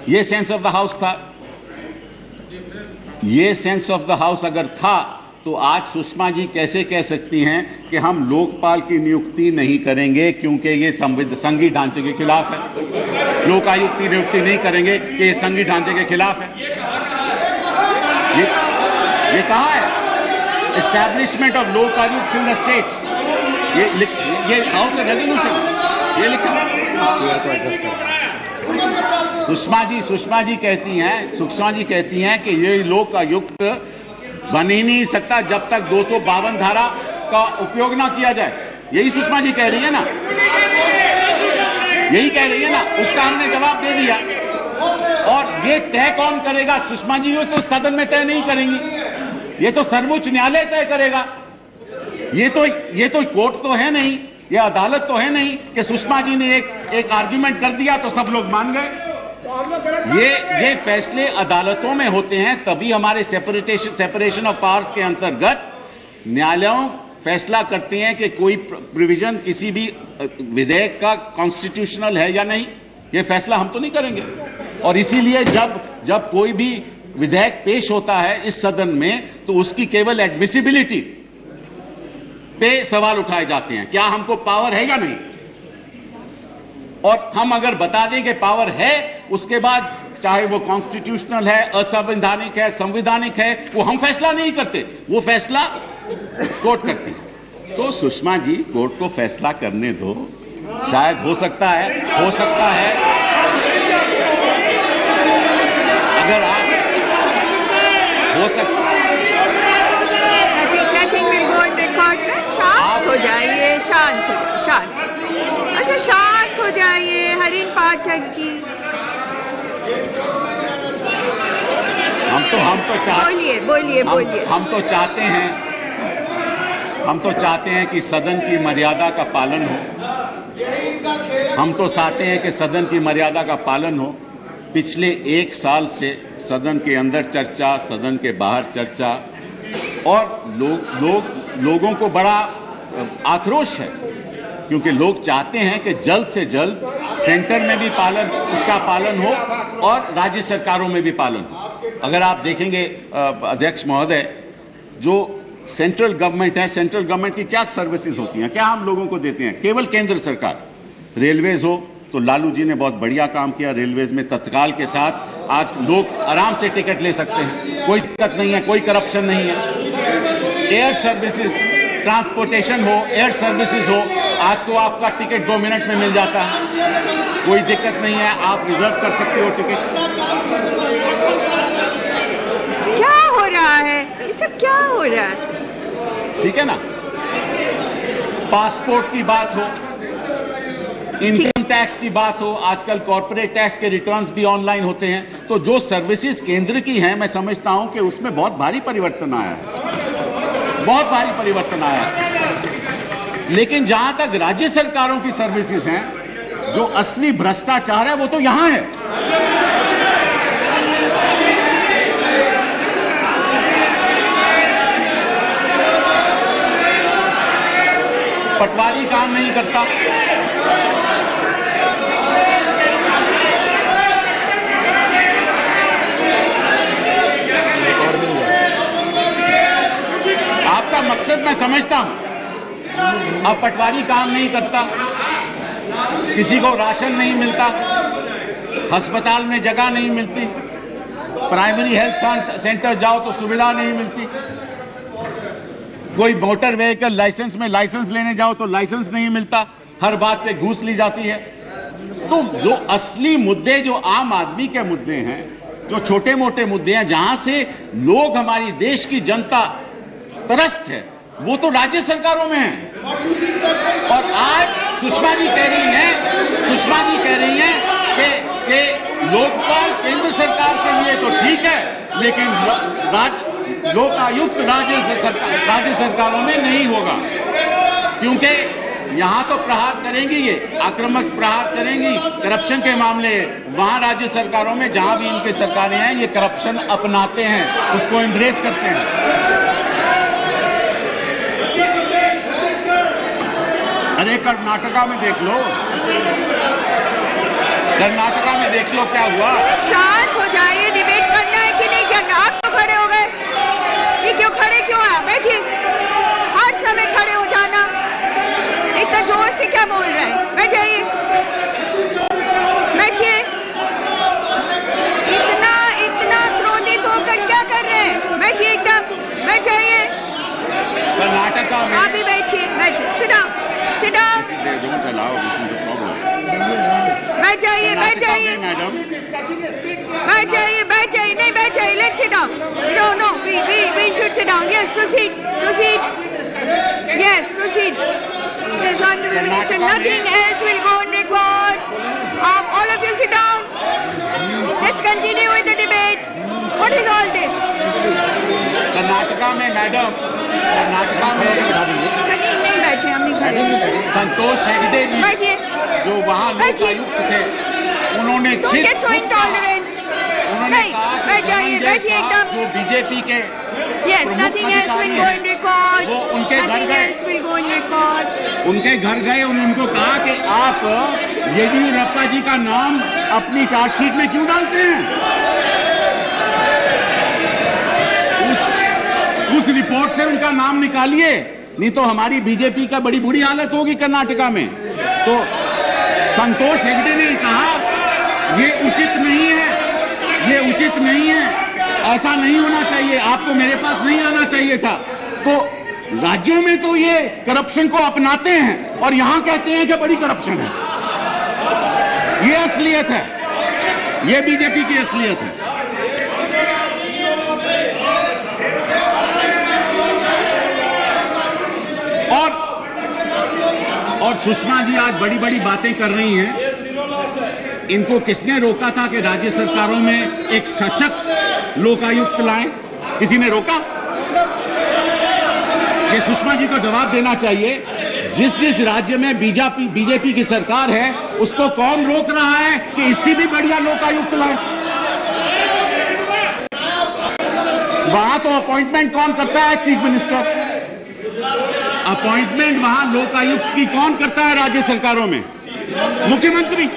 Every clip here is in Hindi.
ये सेंस ऑफ द हाउस था। ये सेंस ऑफ द हाउस अगर था तो आज सुषमा जी कैसे कह सकती हैं कि हम लोकपाल की नियुक्ति नहीं करेंगे क्योंकि ये संघीय ढांचे के खिलाफ है। लोकायुक्त की नियुक्ति नहीं करेंगे कि ये संघीय ढांचे के खिलाफ है। ये कहा है establishment of Lokayukta in the states. ये हाउस रेजोल्यूशन ये लिखा। सुषमा जी कहती हैं कि ये लोकायुक्त बन ही नहीं सकता जब तक 252 धारा का उपयोग ना किया जाए। यही सुषमा जी कह रही है ना, यही कह रही है ना। उसका हमने जवाब दे दिया। और ये तय कौन करेगा? सुषमा जी ये तो सदन में तय नहीं करेंगी, ये तो सर्वोच्च न्यायालय तय करेगा। ये तो कोर्ट तो है नहीं, ये अदालत तो है नहीं कि सुषमा जी ने एक आर्ग्यूमेंट कर दिया तो सब लोग मान गए। ये फैसले अदालतों में होते हैं, तभी हमारे सेपरेशन ऑफ पावर्स के अंतर्गत न्यायालयों फैसला करते हैं कि कोई प्रोविजन किसी भी विधेयक का कॉन्स्टिट्यूशनल है या नहीं। ये फैसला हम तो नहीं करेंगे। और इसीलिए जब कोई भी विधेयक पेश होता है इस सदन में तो उसकी केवल एडमिसिबिलिटी पे सवाल उठाए जाते हैं, क्या हमको पावर है या नहीं। और हम अगर बता दें कि पावर है, उसके बाद चाहे वो कॉन्स्टिट्यूशनल है, असंवैधानिक है, संवैधानिक है, वो हम फैसला नहीं करते, वो फैसला कोर्ट करती है। तो सुषमा जी कोर्ट को फैसला करने दो। शायद हो सकता है अगर आप हो सकता शांत हो जाइए, शांत। अच्छा शांत हो जाइए हरिन पाठक जी। बोलिए। हम तो चाहते हैं कि सदन की मर्यादा का पालन हो। मर्यादा का पालन हो। पिछले 1 साल से सदन के अंदर चर्चा, सदन के बाहर चर्चा, और लोगों को बड़ा आक्रोश है क्योंकि लोग चाहते हैं कि जल्द से जल्द सेंटर में भी उसका पालन हो और राज्य सरकारों में भी पालन हो। अगर आप देखेंगे अध्यक्ष महोदय, जो सेंट्रल गवर्नमेंट है, सेंट्रल गवर्नमेंट की क्या सर्विसेज होती हैं, क्या हम लोगों को देते हैं? केवल केंद्र सरकार। रेलवेज हो तो लालू जी ने बहुत बढ़िया काम किया। रेलवेज में तत्काल के साथ आज लोग आराम से टिकट ले सकते हैं, कोई दिक्कत नहीं है, कोई करप्शन नहीं है। एयर सर्विसेज, ट्रांसपोर्टेशन हो, एयर सर्विसेज हो, आज को आपका टिकट 2 मिनट में मिल जाता है, कोई दिक्कत नहीं है, आप रिजर्व कर सकते हो टिकट। क्या हो रहा है? ये सब क्या हो रहा है? ठीक है ना। पासपोर्ट की बात हो, इनकम टैक्स की बात हो, आजकल कॉर्पोरेट टैक्स के रिटर्न्स भी ऑनलाइन होते हैं। तो जो सर्विसेज केंद्र की हैं, मैं समझता हूं कि उसमें बहुत भारी परिवर्तन आया है, लेकिन जहां तक राज्य सरकारों की सर्विसेज हैं, जो असली भ्रष्टाचार है वो तो यहां है। पटवारी काम नहीं करता, आपका मकसद मैं समझता हूं। अब पटवारी काम नहीं करता, किसी को राशन नहीं मिलता, अस्पताल में जगह नहीं मिलती, प्राइमरी हेल्थ सेंटर जाओ तो सुविधा नहीं मिलती, कोई मोटर व्हीकल लाइसेंस में लाइसेंस लेने जाओ तो लाइसेंस नहीं मिलता, हर बात पे घूस ली जाती है। तो जो असली मुद्दे, जो आम आदमी के मुद्दे हैं, जो छोटे मोटे मुद्दे हैं, जहां से लोग, हमारी देश की जनता त्रस्त है, वो तो राज्य सरकारों में है। और आज सुषमा जी कह रही हैं कि लोकपाल केंद्र सरकार के लिए तो ठीक है, लेकिन लोकायुक्त राज्य सरकारों में नहीं होगा, क्योंकि यहां तो प्रहार करेंगी, ये आक्रामक प्रहार करेंगी करप्शन के मामले। वहां राज्य सरकारों में, जहां भी इनकी सरकारें हैं, ये करप्शन अपनाते हैं, उसको एम्ब्रेस करते हैं। अरे कर्नाटका में देख लो, कर्नाटका में देख लो क्या हुआ। शांत हो जाइए। डिबेट करना है कि नहीं करना? आप तो खड़े हो गए, ये क्यों खड़े क्यों हैं? बैठिए। हर समय खड़े हो जाना, इतना जोर से क्या बोल रहे हैं? बैठ जाइए, बैठिए। इतना क्रोधित होकर क्या कर रहे हैं? बैठिए एकदम, बैठ जाइए। कर्नाटका में आप भी बैठिए, बैठिए। Sit down, sit down. बैठ जाइए, बैठ जाइए, मैडम, बैठ जाइए, बैठ जाइए। नहीं, बैठ जाइए। Let's sit down. No, we should sit down. Yes, proceed. Yes, proceed. Yes, Honorable Minister, nothing else will go on record. All of you sit down. Let's continue with the debate. What is all this? Karnataka में मैडम, कर्नाटका में नहीं बैठे, हम नहीं खड़े। संतोष हेगड़े जी, बैठिए, जो वहाँ लोकायुक्त थे, उन्होंने Don't get so intolerant. उन्होंने नहीं, कहा कि बैठ जाइए, धनंजय बैठिए साहब एकदम। जो बीजेपी के Yes, nothing else will go on record. वो उनके घर Nothing गए। else will go on record. उनके घर गए, उनको कहा कि आप येदियुरप्पा जी का नाम अपनी चार्जशीट में क्यों डालते हैं? उस रिपोर्ट से उनका नाम निकालिए, नहीं तो हमारी बीजेपी का बड़ी बुरी हालत होगी कर्नाटका में। तो संतोष हेगड़े ने कहा ये उचित नहीं है, ये उचित नहीं है, ऐसा नहीं होना चाहिए, आपको मेरे पास नहीं आना चाहिए था। तो राज्यों में तो ये करप्शन को अपनाते हैं और यहां कहते हैं कि बड़ी करप्शन है। ये असलियत है, ये बीजेपी की असलियत है। और सुषमा जी आज बड़ी बड़ी बातें कर रही हैं। इनको किसने रोका था कि राज्य सरकारों में एक सशक्त लोकायुक्त लाएं? किसी ने रोका? ये सुषमा जी को जवाब देना चाहिए। जिस राज्य में बीजेपी की सरकार है, उसको कौन रोक रहा है कि इससे भी बढ़िया लोकायुक्त लाएं? वहां तो अपॉइंटमेंट कौन करता है? Chief minister. अपॉइंटमेंट वहां लोकायुक्त की कौन करता है राज्य सरकारों में? मुख्यमंत्री।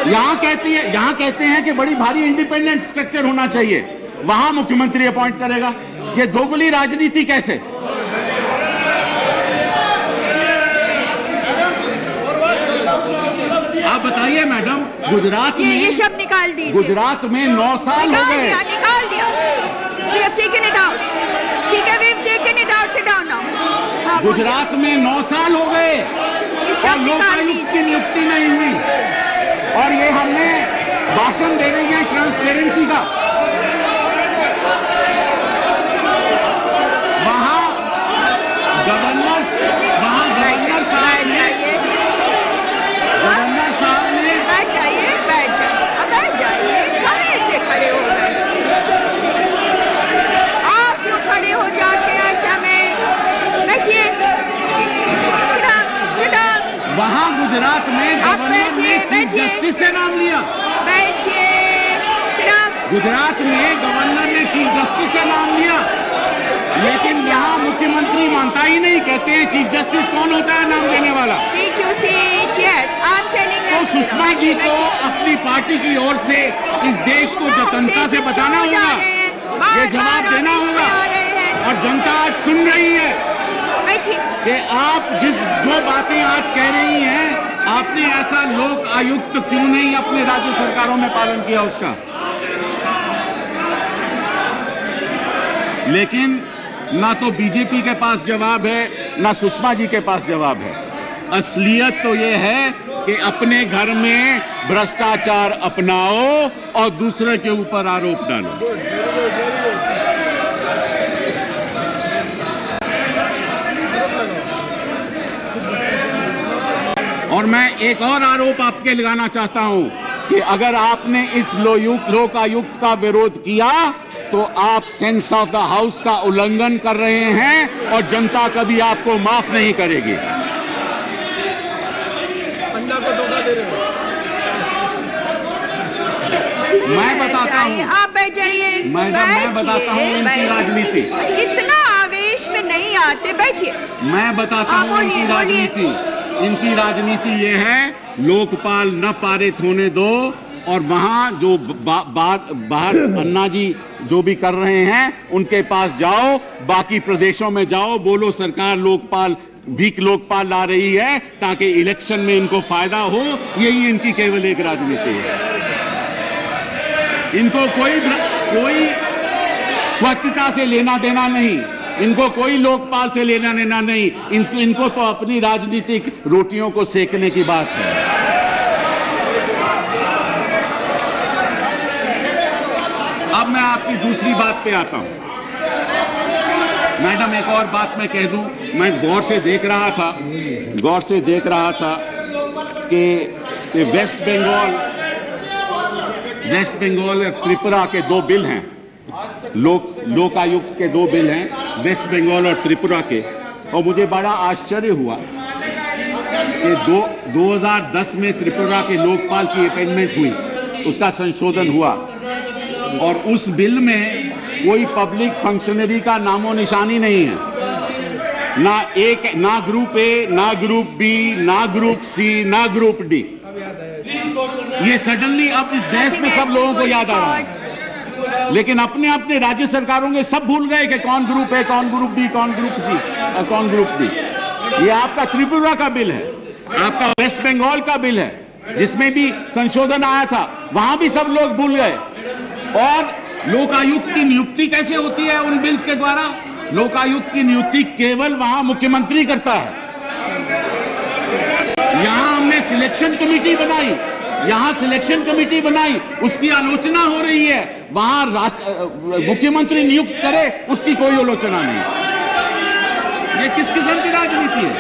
यहां कहते हैं कि बड़ी भारी इंडिपेंडेंट स्ट्रक्चर होना चाहिए, वहां मुख्यमंत्री अपॉइंट करेगा। ये दोगुली राजनीति कैसे? आप बताइए मैडम, गुजरात में ये शब्द निकाल दीजिए। गुजरात में 9 साल हो गए। निकाल दिया। We have taken it out. ठीक है, we've taken it out. Sit down now. Gujarat में 9 साल हो गए और लोकायुक्त की नियुक्ति नहीं हुई, और ये हमने भाषण दे रही है ट्रांसपेरेंसी का। वहां गवर्नर साहब ने बैठ जाइए। खड़े से खड़े हो गए। आप क्यों खड़े हो जाते हैं ऐसा में? बैठिए। वहां गुजरात में गवर्नर ने चीफ जस्टिस से नाम लिया। बैठिए। गुजरात में गवर्नर ने चीफ जस्टिस से नाम लिया, लेकिन यहाँ मुख्यमंत्री मानता ही नहीं। कहते हैं चीफ जस्टिस कौन होता है नाम देने वाला? तो सुषमा जी को अपनी पार्टी की ओर से इस देश को जनता से बताना होगा, ये जवाब देना होगा। और जनता आज सुन रही है कि आप जो बातें आज कह रही हैं, आपने ऐसा लोक आयुक्त क्यों नहीं अपने राज्य सरकारों में पालन किया उसका? लेकिन ना तो बीजेपी के पास जवाब है, ना सुषमा जी के पास जवाब है। असलियत तो ये है कि अपने घर में भ्रष्टाचार अपनाओ और दूसरे के ऊपर आरोप डालो। और मैं एक और आरोप आपके लगाना चाहता हूं कि अगर आपने इस लोकायुक्त का विरोध किया तो आप सेंस ऑफ द हाउस का उल्लंघन कर रहे हैं और जनता कभी आपको माफ नहीं करेगी। को धोखा दे रहे हो। मैं बताता हूँ, आप बैठ जाइए। मैडम मैं बताता हूँ इनकी राजनीति। इतना आवेश में नहीं आते, बैठिए। मैं बताता हूँ इनकी राजनीति। इनकी राजनीति ये है, लोकपाल न पारित होने दो, और वहां जो बाहर अन्ना जी जो भी कर रहे हैं उनके पास जाओ, बाकी प्रदेशों में जाओ, बोलो सरकार लोकपाल वीक लोकपाल ला रही है ताकि इलेक्शन में इनको फायदा हो। यही इनकी केवल एक राजनीति है। इनको कोई स्वच्छता से लेना देना नहीं, इनको कोई लोकपाल से लेना देना नहीं, इनको तो अपनी राजनीतिक रोटियों को सेकने की बात है। अब मैं आपकी दूसरी बात पे आता हूं। मैडम, एक और बात मैं कह दूं, मैं गौर से देख रहा था कि वेस्ट बंगाल और त्रिपुरा के दो बिल हैं, लोकायुक्त के दो बिल हैं, वेस्ट बंगाल और त्रिपुरा के, और मुझे बड़ा आश्चर्य हुआ कि 2010 में त्रिपुरा के लोकपाल की अपॉइंटमेंट हुई, उसका संशोधन हुआ, और उस बिल में कोई पब्लिक फंक्शनरी का नामो निशानी नहीं है, ना ग्रुप ए, ना ग्रुप बी, ना ग्रुप सी, ना ग्रुप डी। ये सडनली अब इस देश में सब लोगों को याद आ रहा है, लेकिन अपने राज्य सरकारों के सब भूल गए कि कौन ग्रुप है, कौन ग्रुप बी, कौन ग्रुप सी और कौन ग्रुप डी। ये आपका त्रिपुरा का बिल है, आपका वेस्ट बंगाल का बिल है, जिसमें भी संशोधन आया था, वहां भी सब लोग भूल गए। और लोकायुक्त की नियुक्ति कैसे होती है उन बिल्स के द्वारा? लोकायुक्त की नियुक्ति केवल वहां मुख्यमंत्री करता है। यहां हमने सिलेक्शन कमेटी बनाई, उसकी आलोचना हो रही है, वहां मुख्यमंत्री नियुक्त करे, उसकी कोई आलोचना नहीं। ये किस किस्म की राजनीति है?